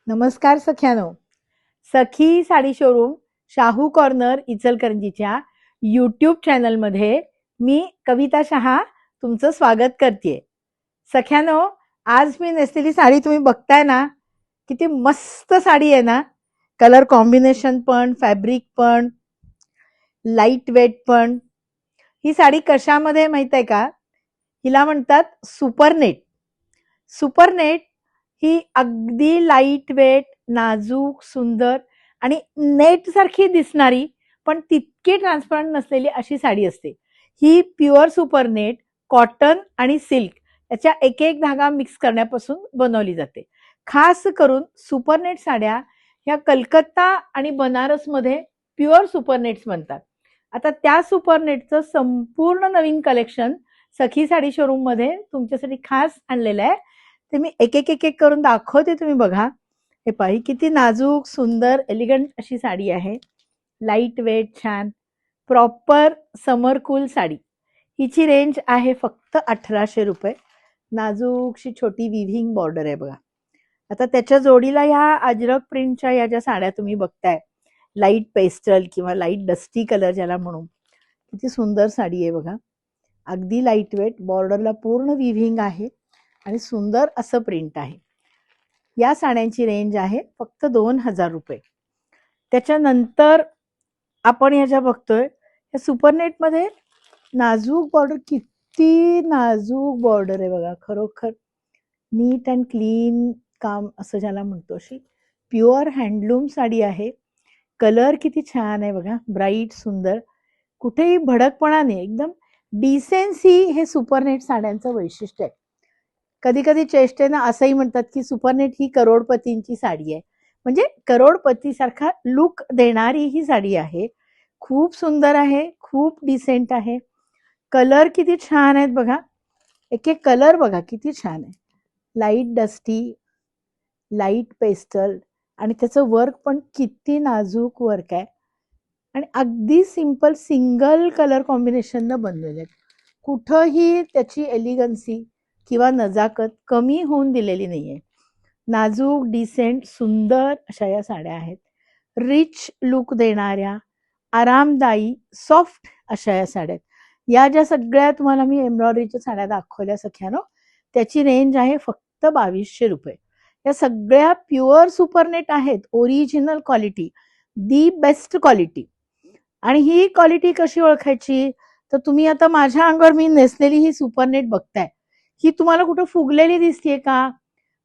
नमस्कार सख्यानो. Sakhi Sari showroom Shahu corner इचलकरंजीच्या यूट्यूब चॅनलमध्ये मी कविता शहा तुमचं स्वागत करते. सख्यानो, आज मी नेसलेली साडी तुम्ही बघताय ना, किती मस्त साडी आहे ना. कलर कॉम्बिनेशन पण, फॅब्रिक पण, लाईट वेट पण. ही साडी कशामध्ये माहित आहे का? हिला म्हणतात सुपरनेट. सुपरनेट ही अगदी लाईट वेट, नाजूक, सुंदर आणि नेट सारखी दिसणारी पण तितकी ट्रान्सपरंट नसलेली अशी साडी असते. ही प्युअर सुपरनेट, कॉटन आणि सिल्क याच्या एक एक धागा मिक्स करण्यापासून बनवली जाते. खास करून सुपरनेट साड्या ह्या कलकत्ता आणि बनारसमध्ये प्युअर सुपरनेट्स बनतात. आता त्या सुपरनेटचं संपूर्ण नवीन कलेक्शन सखी साडी शोरूम मध्ये तुमच्यासाठी खास आणलेलं आहे. ते मी एक एक करून दाखवते, तुम्ही बघा. हे पाही किती नाजूक, सुंदर, एलिगंट अशी साडी आहे. लाईट वेट, छान, प्रॉपर समर कूल साडी. हिची रेंज आहे फक्त 1800 रुपये. नाजूकशी छोटी विव्हिंग बॉर्डर आहे बघा. आता त्याच्या जोडीला ह्या अजरक प्रिंटच्या या ज्या साड्या तुम्ही बघताय, लाईट पेस्टल किंवा लाईट डस्टी कलर ज्याला म्हणू, किती सुंदर साडी आहे बघा. अगदी लाईट वेट, बॉर्डरला पूर्ण विव्हिंग आहे आणि सुंदर असं प्रिंट आहे. या साड्यांची रेंज आहे फक्त 2000 रुपये. त्याच्यानंतर आपण ह्याच्या बघतोय, या सुपरनेटमध्ये नाजूक बॉर्डर, किती नाजूक बॉर्डर आहे बघा. खरोखर नीट अँड क्लीन काम असं ज्याला म्हणतो, अशी प्युअर हँडलूम साडी आहे. कलर किती छान आहे बघा, ब्राईट, सुंदर, कुठेही भडकपणा नाही, एकदम डिसेन्सी हे सुपरनेट साड्यांचं वैशिष्ट्य आहे. कधी कधी चेष्टेनं असंही म्हणतात की सुपरनेट ही करोडपतींची साडी आहे. म्हणजे करोडपती सारखा लुक देणारी ही साडी आहे. खूप सुंदर आहे, खूप डिसेंट आहे. कलर किती छान आहेत बघा. एक एक कलर बघा किती छान आहे. लाईट डस्टी, लाईट पेस्टल आणि त्याचं वर्क पण किती नाजूक वर्क आहे. आणि अगदी सिंपल सिंगल कलर कॉम्बिनेशननं बनलेले आहेत. कुठंही त्याची एलिगन्सी किंवा नजाकत कमी होऊन दिलेली नाहीये. नाजूक, डिसेंट, सुंदर अशा या साड्या आहेत. रिच लुक देणाऱ्या, आरामदायी, सॉफ्ट अशा या साड्या आहेत. या ज्या सगळ्या तुम्हाला मी एम्ब्रॉयडरीच्या साड्या दाखवल्या सख्यानो, त्याची रेंज आहे फक्त 2200 रुपये. या सगळ्या प्युअर सुपरनेट आहेत, original quality, the best quality. आणि ही क्वालिटी कशी ओळखायची, तर तुम्ही आता माझ्या अंगावर मी नेसलेली ही सुपरनेट बघताय, ही तुम्हाला कुठं फुगलेली दिसतीये का?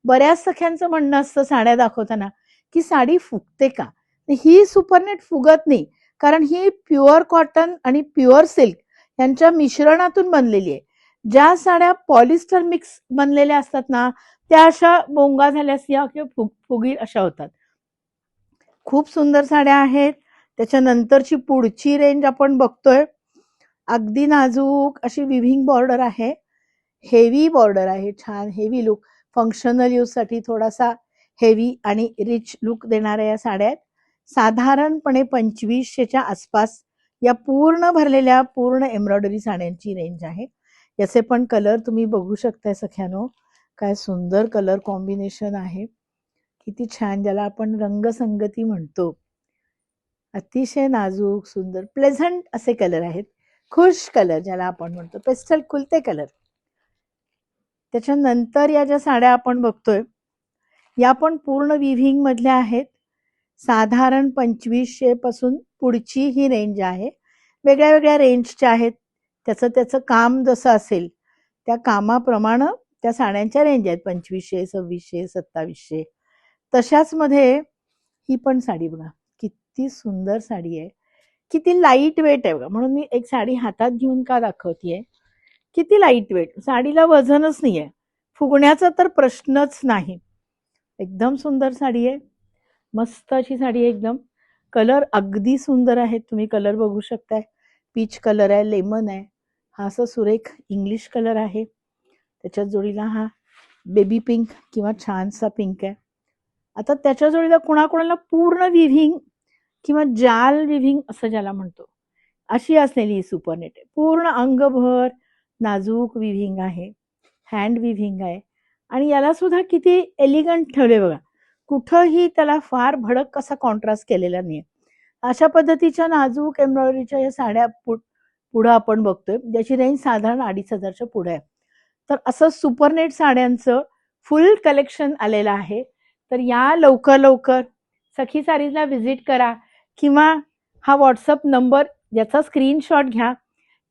बऱ्याच सख्यांचं म्हणणं असतं साड्या दाखवताना की साडी फुगते का. ही सुपरनेट फुगत नाही, कारण ही प्युअर कॉटन आणि प्युअर सिल्क यांच्या मिश्रणातून बनलेली आहे. ज्या साड्या पॉलिस्टर मिक्स बनलेल्या असतात ना, त्या अशा बोंगा झाल्यास या किंवा फुगील अशा होतात. खूप सुंदर साड्या आहेत. त्याच्यानंतरची पुढची रेंज आपण बघतोय, अगदी नाजूक अशी विव्हिंग बॉर्डर आहे, हेवी बॉर्डर आहे, छान हेवी लुक, फंक्शनल यूज साठी थोडासा हेवी आणि रिच लुक देणाऱ्या या साड्या आहेत. साधारणपणे 2500च्या आसपास या पूर्ण भरलेल्या पूर्ण एम्ब्रॉयडरी साड्यांची रेंज आहे. याचे पण कलर तुम्ही बघू शकताय सख्यानो, काय सुंदर कलर कॉम्बिनेशन आहे, किती छान, ज्याला आपण रंगसंगती म्हणतो. अतिशय नाजूक, सुंदर, प्लेझंट असे कलर आहेत. खुश कलर ज्याला आपण म्हणतो, पेस्टल खुलते कलर. त्याच्यानंतर या ज्या साड्या आपण बघतोय, या पण पूर्ण विव्हिंग मधल्या आहेत. साधारण 2500 पासून पुढची ही रेंज आहे. वेगळ्या वेगळ्या रेंजच्या आहेत. त्याचं काम जसं असेल त्या कामाप्रमाणे त्या साड्यांच्या रेंज आहेत. 2500, 2600, 2700. तशाच मध्ये ही पण साडी बघा, किती सुंदर साडी आहे, किती लाईट वेट आहे बघा. म्हणून मी एक साडी हातात घेऊन का दाखवतीये, किती लाईट वेट, साडीला वजनच नाहीये, फुगण्याचा तर प्रश्नच नाही. एकदम सुंदर साडी आहे, मस्त अशी साडी आहे एकदम. कलर अगदी सुंदर आहेत, तुम्ही कलर बघू शकताय. पीच कलर आहे, लेमन आहे, हा असं सुरेख इंग्लिश कलर आहे. त्याच्या जोडीला हा बेबी पिंक किंवा छानसा पिंक आहे. आता त्याच्या जोडीला कुणाकुणाला पूर्ण विव्हिंग किंवा जाल विव्हिंग असं ज्याला म्हणतो, अशी असलेली सुपरनेट आहे. पूर्ण अंगभर नाजूक विव्हिंग आहे, हँड विव्हिंग आहे. आणि याला सुद्धा किती एलिगंट ठेवले बघा. कुठंही त्याला फार भडक असा कॉन्ट्रास्ट केलेला नाहीये. अशा पद्धतीच्या नाजूक एम्ब्रॉयडरीच्या या साड्या पुढं आपण बघतोय, ज्याची रेंज साधारण 2,500च्या पुढे आहे. तर असं सुपरनेट साड्यांचं फुल कलेक्शन आलेलं आहे. तर या लवकर सखी साडीजला व्हिजिट करा किंवा हा WhatsApp नंबर ज्याचा स्क्रीनशॉट घ्या.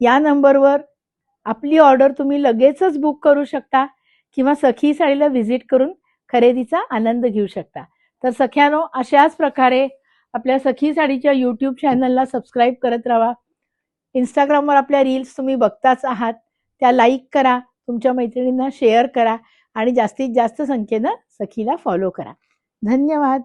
या नंबरवर आपली ऑर्डर तुम्ही लगेचच बुक करू शकता किंवा सखी साडीला व्हिजिट करून खरेदीचा आनंद घेऊ शकता. तर सख्यानो, अशाच प्रकारे आपल्या सखी साडीच्या YouTube चॅनलला सबस्क्राईब करत राहा. Instagramवर आपल्या रील्स तुम्ही बघताच आहात, त्या लाईक करा, तुमच्या मैत्रिणींना शेअर करा आणि जास्तीत जास्त संख्येनं सखीला फॉलो करा. धन्यवाद.